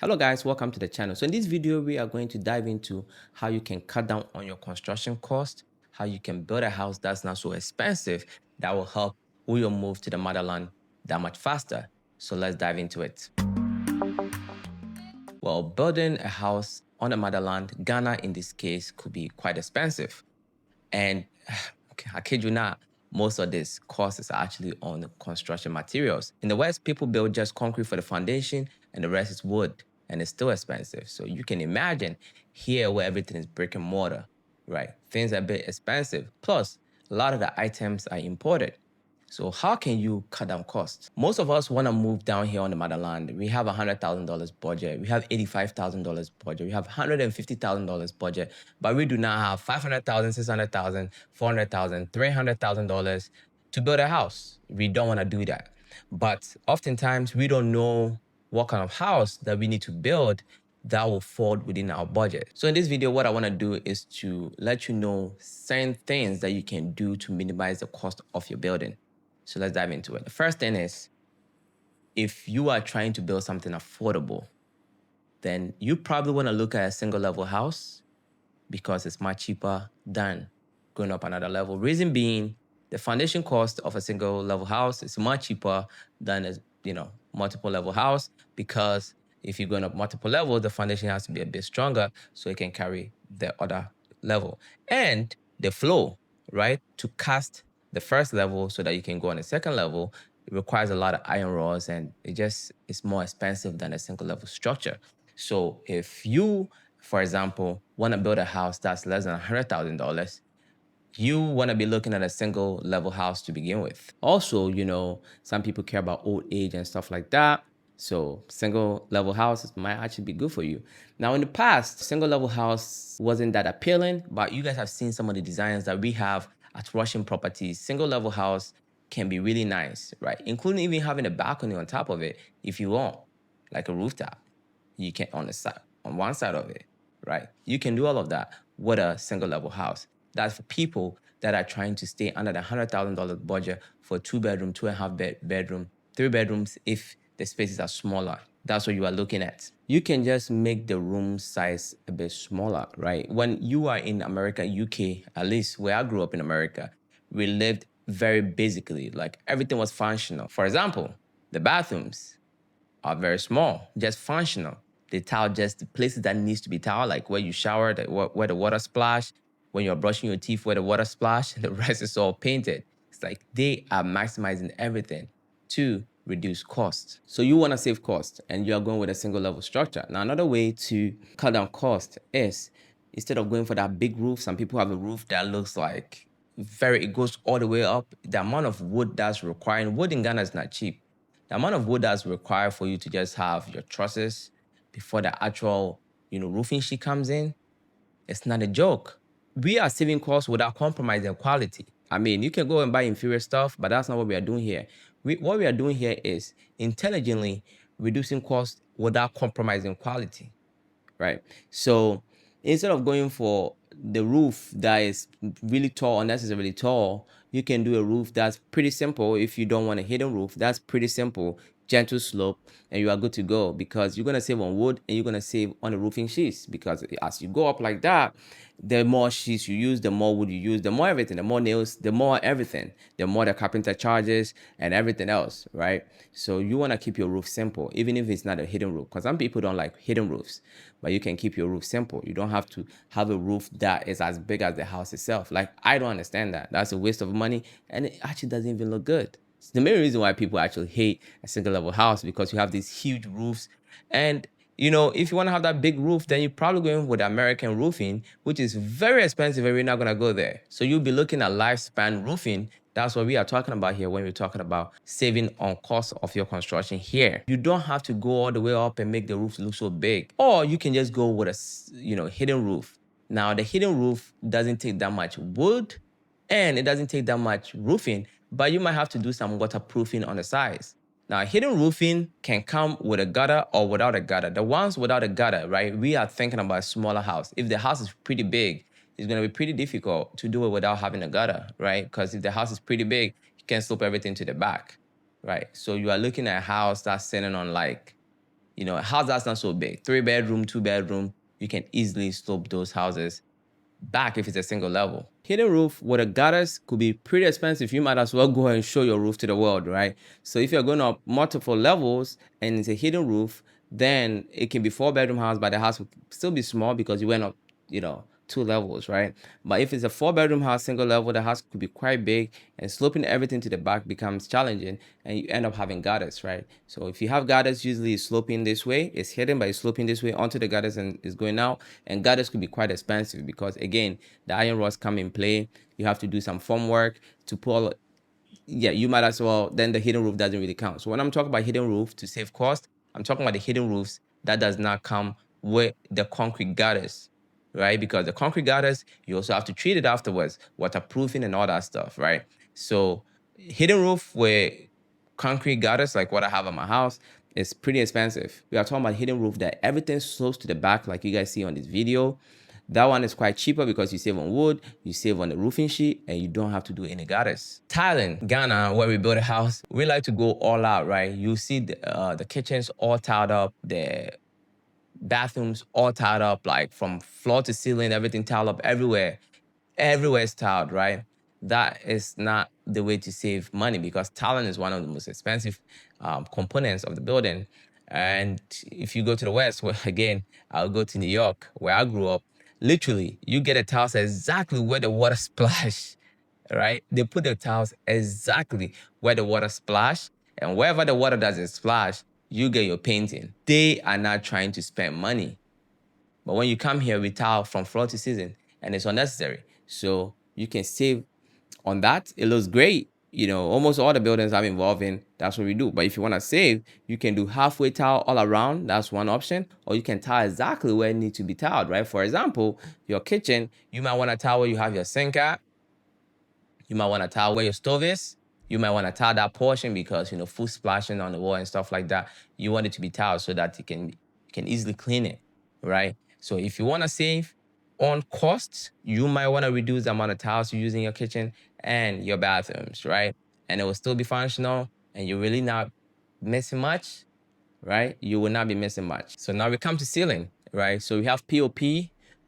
Hello guys, welcome to the channel. So in this video, we are going to dive into how you can cut down on your construction cost, how you can build a house that's not so expensive that will help your move to the motherland that much faster. So let's dive into it. Well, building a house on the motherland, Ghana in this case, could be quite expensive. And okay, I kid you not, most of this cost is actually on the construction materials. In the West, people build just concrete for the foundation and the rest is wood, and it's still expensive. So you can imagine here where everything is brick and mortar, right? Things are a bit expensive. Plus, a lot of the items are imported. So how can you cut down costs? Most of us want to move down here on the motherland. We have $100,000 budget. We have $85,000 budget. We have $150,000 budget, but we do not have $500,000, $600,000, $400,000, $300,000 to build a house. We don't want to do that. But oftentimes we don't know what kind of house that we need to build that will fall within our budget. So in this video, what I want to do is to let you know certain things that you can do to minimize the cost of your building. So let's dive into it. The first thing is, if you are trying to build something affordable, then you probably want to look at a single level house because it's much cheaper than going up another level. Reason being, the foundation cost of a single level house is much cheaper than a multiple level house, because if you're going up multiple levels, the foundation has to be a bit stronger so it can carry the other level. And the flow, right, to cast the first level so that you can go on the second level, it requires a lot of iron rods, and it's more expensive than a single level structure. So if you, for example, want to build a house that's less than $100,000, you want to be looking at a single level house to begin with. Also, some people care about old age and stuff like that. So single level houses might actually be good for you. Now, in the past, single level house wasn't that appealing, but you guys have seen some of the designs that we have at Russian properties. Single level house can be really nice, right? Including even having a balcony on top of it if you want, like a rooftop. You can on one side of it, right? You can do all of that with a single level house. That's for people that are trying to stay under the $100,000 budget for a 2-bedroom, 2.5-bedroom, 3 bedrooms if the spaces are smaller. That's what you are looking at. You can just make the room size a bit smaller, right? When you are in America, UK, at least where I grew up in America, we lived very basically, like everything was functional. For example, the bathrooms are very small, just functional. They tile just the places that needs to be tiled, like where you shower, where the water splash, when you're brushing your teeth, where the water splash, and the rest is all painted. It's like they are maximizing everything to reduce cost. So you want to save cost, and you are going with a single level structure. Now, another way to cut down cost is, instead of going for that big roof, some people have a roof that looks like it goes all the way up. The amount of wood that's required, wood in Ghana is not cheap. The amount of wood that's required for you to just have your trusses before the actual, roofing sheet comes in, it's not a joke. We are saving costs without compromising quality. I mean, you can go and buy inferior stuff, but that's not what we are doing here. What we are doing here is intelligently reducing costs without compromising quality, right? So instead of going for the roof that is really tall, unnecessarily tall, you can do a roof that's pretty simple. If you don't want a hidden roof, that's pretty simple, gentle slope, and you are good to go, because you're going to save on wood and you're going to save on the roofing sheets, because as you go up like that, the more sheets you use, the more wood you use, the more everything, the more nails, the more everything, the more the carpenter charges and everything else, right? So you want to keep your roof simple, even if it's not a hidden roof, because some people don't like hidden roofs, but you can keep your roof simple. You don't have to have a roof that is as big as the house itself. Like, I don't understand that. That's a waste of money, and it actually doesn't even look good. It's the main reason why people actually hate a single level house, because you have these huge roofs. And if you want to have that big roof, then you're probably going with American roofing, which is very expensive, and we're not going to go there. So you'll be looking at lifespan roofing. That's what we are talking about here when we're talking about saving on cost of your construction here. You don't have to go all the way up and make the roof look so big, or you can just go with a hidden roof. Now, the hidden roof doesn't take that much wood, and it doesn't take that much roofing, but you might have to do some waterproofing on the sides. Now, hidden roofing can come with a gutter or without a gutter. The ones without a gutter, right? We are thinking about a smaller house. If the house is pretty big, it's going to be pretty difficult to do it without having a gutter, right? Because if the house is pretty big, you can slope everything to the back, right? So you are looking at a house that's sitting on, like, a house that's not so big, 3 bedroom, 2 bedroom, you can easily slope those houses back if it's a single level. Hidden roof with a gutters could be pretty expensive. You might as well go and show your roof to the world, right? So if you're going up multiple levels and it's a hidden roof, then it can be 4 bedroom house, but the house will still be small because you went up, 2 levels, right? But if it's a 4 bedroom house, single level, the house could be quite big, and sloping everything to the back becomes challenging, and you end up having gutters, right? So if you have gutters, usually it's sloping this way, it's hidden, but it's sloping this way onto the gutters and it's going out. And gutters could be quite expensive because, again, the iron rods come in play. You have to do some form work to pull. Yeah, you might as well, then the hidden roof doesn't really count. So when I'm talking about hidden roof to save cost, I'm talking about the hidden roofs that does not come with the concrete gutters, right? Because the concrete gutters, you also have to treat it afterwards, waterproofing and all that stuff, right? So hidden roof with concrete gutters, like what I have at my house, is pretty expensive. We are talking about hidden roof that everything slopes to the back, like you guys see on this video. That one is quite cheaper because you save on wood, you save on the roofing sheet, and you don't have to do any gutters. Tiling, Ghana, where we build a house, we like to go all out, right? You see the kitchens all tiled up, the bathrooms all tiled up, like from floor to ceiling, everything tiled up everywhere. Everywhere is tiled, right? That is not the way to save money because tiling is one of the most expensive components of the building. And if you go to the West, well, again, I'll go to New York, where I grew up. Literally, you get a tile exactly where the water splash, right? They put the tiles exactly where the water splash, and wherever the water doesn't splash, you get your painting. They are not trying to spend money. But when you come here, we tile from floor to ceiling, and it's unnecessary. So you can save on that. It looks great. Almost all the buildings I'm involved in, that's what we do. But if you want to save, you can do halfway tile all around. That's one option. Or you can tile exactly where it needs to be tiled, right? For example, your kitchen, you might want to tile where you have your sink at. You might want to tile where your stove is. You might want to tile that portion because, food splashing on the wall and stuff like that. You want it to be tiled so that you can easily clean it, right? So if you want to save on costs, you might want to reduce the amount of tiles you use in your kitchen and your bathrooms, right? And it will still be functional and you're really not missing much, right? You will not be missing much. So now we come to ceiling, right? So we have POP,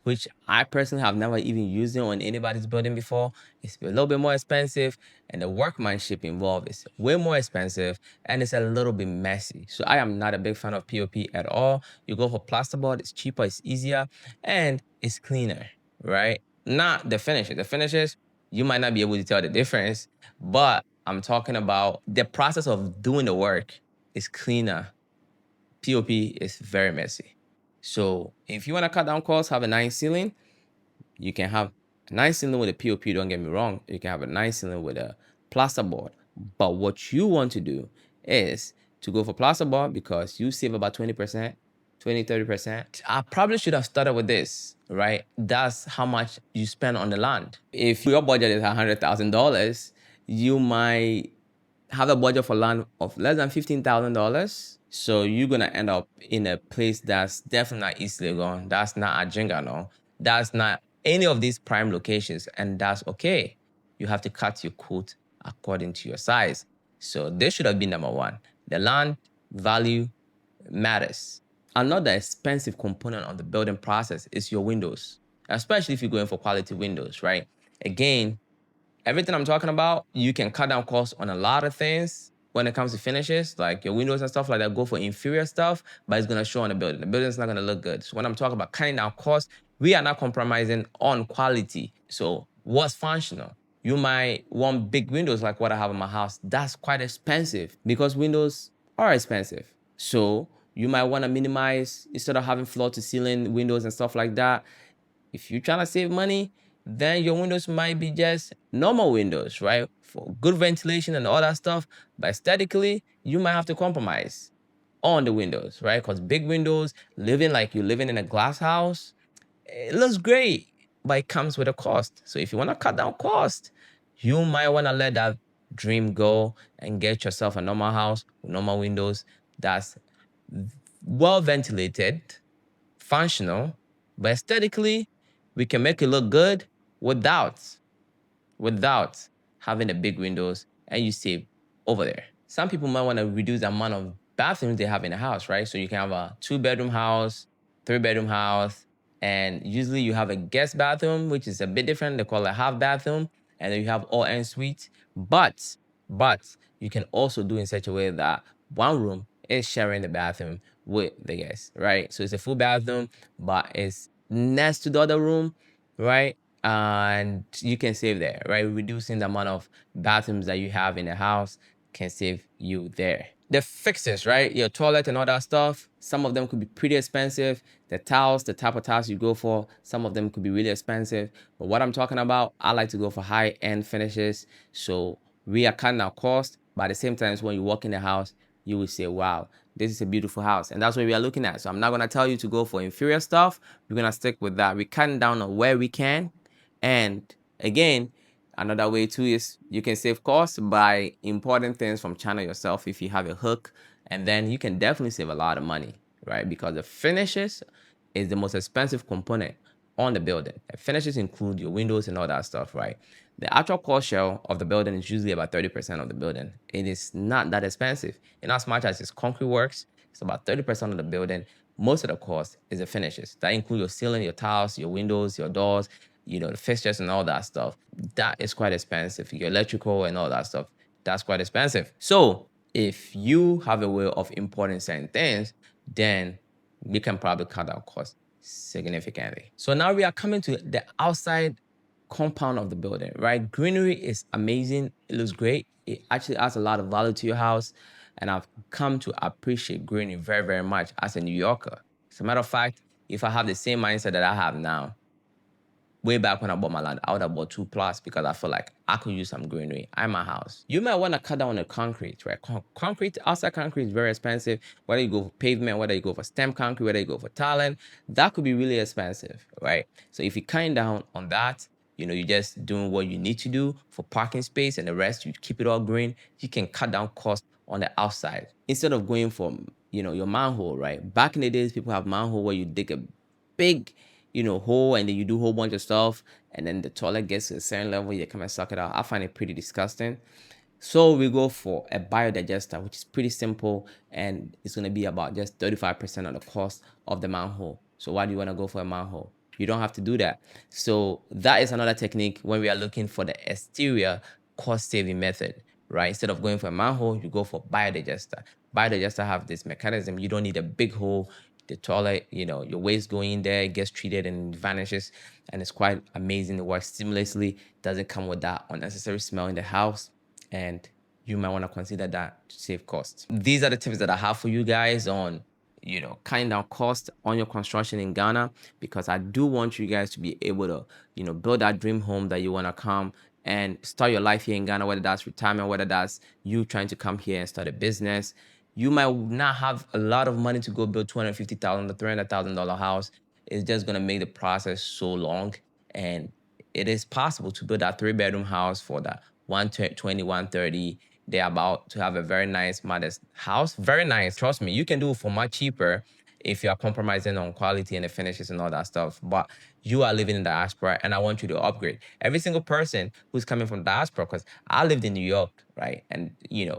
which I personally have never even used it on anybody's building before. It's a little bit more expensive, and the workmanship involved is way more expensive, and it's a little bit messy. So I am not a big fan of POP at all. You go for plasterboard, it's cheaper, it's easier, and it's cleaner, right? Not the finishes. The finishes, you might not be able to tell the difference, but I'm talking about the process of doing the work is cleaner. POP is very messy. So if you want to cut down costs, have a nice ceiling, you can have a nice ceiling with a POP, don't get me wrong. You can have a nice ceiling with a plasterboard. But what you want to do is to go for plasterboard because you save about 20%, 20, 30%. I probably should have started with this, right? That's how much you spend on the land. If your budget is $100,000, you might have a budget for land of less than $15,000. So you're gonna end up in a place that's definitely not East Legon. That's not Ajinga, no. That's not any of these prime locations, and that's okay. You have to cut your quote according to your size. So this should have been number one. The land value matters. Another expensive component of the building process is your windows, especially if you're going for quality windows, right? Again, everything I'm talking about, you can cut down costs on a lot of things when it comes to finishes, like your windows and stuff like that. Go for inferior stuff, but it's gonna show on the building. The building's not gonna look good. So when I'm talking about cutting down costs, we are not compromising on quality. So what's functional? You might want big windows like what I have in my house. That's quite expensive because windows are expensive. So you might want to minimize instead of having floor to ceiling windows and stuff like that. If you're trying to save money, then your windows might be just normal windows, right? For good ventilation and all that stuff. But aesthetically, you might have to compromise on the windows, right? Because big windows, living like you're living in a glass house, it looks great, but it comes with a cost. So if you want to cut down cost, you might want to let that dream go and get yourself a normal house with normal windows that's well ventilated, functional, but aesthetically, we can make it look good without having the big windows, and you save over there. Some people might want to reduce the amount of bathrooms they have in a house, right? So you can have a 2-bedroom house, 3-bedroom house, and usually you have a guest bathroom, which is a bit different. They call it a half bathroom, and then you have all en suite. But you can also do in such a way that one room is sharing the bathroom with the guest, right? So it's a full bathroom, but it's next to the other room, right? And you can save there, right? Reducing the amount of bathrooms that you have in the house can save you there. The fixes, right? Your toilet and all that stuff, some of them could be pretty expensive. The towels, the type of towels you go for, some of them could be really expensive. But what I'm talking about, I like to go for high-end finishes. So we are cutting our cost, but at the same time, when you walk in the house, you will say, wow, this is a beautiful house. And that's what we are looking at. So I'm not going to tell you to go for inferior stuff. We're going to stick with that. We're cutting down on where we can. And again, another way too is you can save costs by importing things from China yourself if you have a hook, and then you can definitely save a lot of money, right? Because the finishes is the most expensive component on the building. The finishes include your windows and all that stuff, right? The actual cost shell of the building is usually about 30% of the building. It is not that expensive. In as much as it's concrete works, it's about 30% of the building. Most of the cost is the finishes. That includes your ceiling, your tiles, your windows, your doors, the fixtures and all that stuff. That is quite expensive. Your electrical and all that stuff, that's quite expensive. So if you have a way of importing certain things, then we can probably cut our costs significantly. So now we are coming to the outside compound of the building, right? Greenery is amazing. It looks great. It actually adds a lot of value to your house. And I've come to appreciate greenery very, very much as a New Yorker. As a matter of fact, if I have the same mindset that I have now, way back when I bought my land, I would have bought 2 plots because I feel like I could use some greenery in my house. You might want to cut down on the concrete, right? Concrete, outside concrete is very expensive. Whether you go for pavement, whether you go for stem concrete, whether you go for tiling, that could be really expensive, right? So if you're cutting down on that, you're just doing what you need to do for parking space and the rest, you keep it all green, you can cut down costs on the outside. Instead of going for, your manhole, right? Back in the days, people have manhole where you dig a big hole, and then you do a whole bunch of stuff, and then the toilet gets to a certain level, you come and suck it out. I find it pretty disgusting. So we go for a biodigester, which is pretty simple, and it's going to be about just 35% of the cost of the manhole. So why do you want to go for a manhole? You don't have to do that. So that is another technique when we are looking for the exterior cost-saving method, right? Instead of going for a manhole, you go for biodigester. Biodigester have this mechanism. You don't need a big hole. The toilet, your waste going in there, gets treated and vanishes, and it's quite amazing. It works seamlessly, doesn't come with that unnecessary smell in the house, and you might want to consider that to save costs. These are the tips that I have for you guys on cutting down cost on your construction in Ghana, because I do want you guys to be able to build that dream home that you want to come and start your life here in Ghana, whether that's retirement, whether that's you trying to come here and start a business. You might not have a lot of money to go build $250,000 to $300,000 house. It's just going to make the process so long. And it is possible to build that 3-bedroom house for that 120, 130. They're about to have a very nice, modest house. Very nice. Trust me, you can do it for much cheaper if you are compromising on quality and the finishes and all that stuff. But you are living in diaspora, and I want you to upgrade. Every single person who's coming from diaspora, because I lived in New York, right? And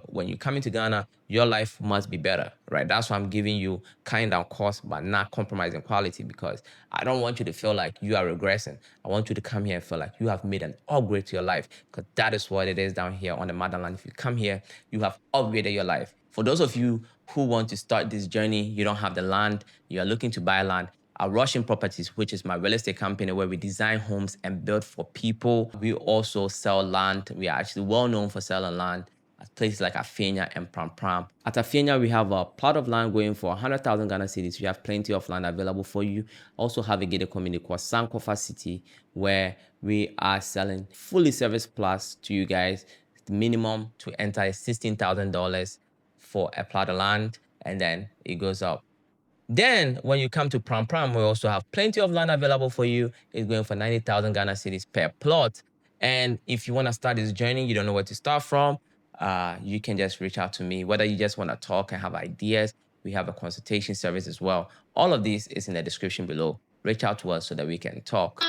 when you come into Ghana, your life must be better, right? That's why I'm giving you cutting down costs but not compromising quality, because I don't want you to feel like you are regressing. I want you to come here and feel like you have made an upgrade to your life, because that is what it is down here on the motherland. If you come here, you have upgraded your life. For those of you who want to start this journey, you don't have the land, you are looking to buy land, our Russian Properties, which is my real estate company where we design homes and build for people. We also sell land. We are actually well known for selling land at places like Afenia and Pram Pram. At Afenia, we have a plot of land going for 100,000 Ghana cedis. We have plenty of land available for you. Also have a gated community called Sankofa City, where we are selling fully serviced plots to you guys. The minimum to enter is $16,000 for a plot of land, and then it goes up. Then when you come to Pram Pram, we also have plenty of land available for you. It's going for 90,000 Ghana cedis per plot. And if you want to start this journey, you don't know where to start from, you can just reach out to me. Whether you just want to talk and have ideas, we have a consultation service as well. All of this is in the description below. Reach out to us so that we can talk.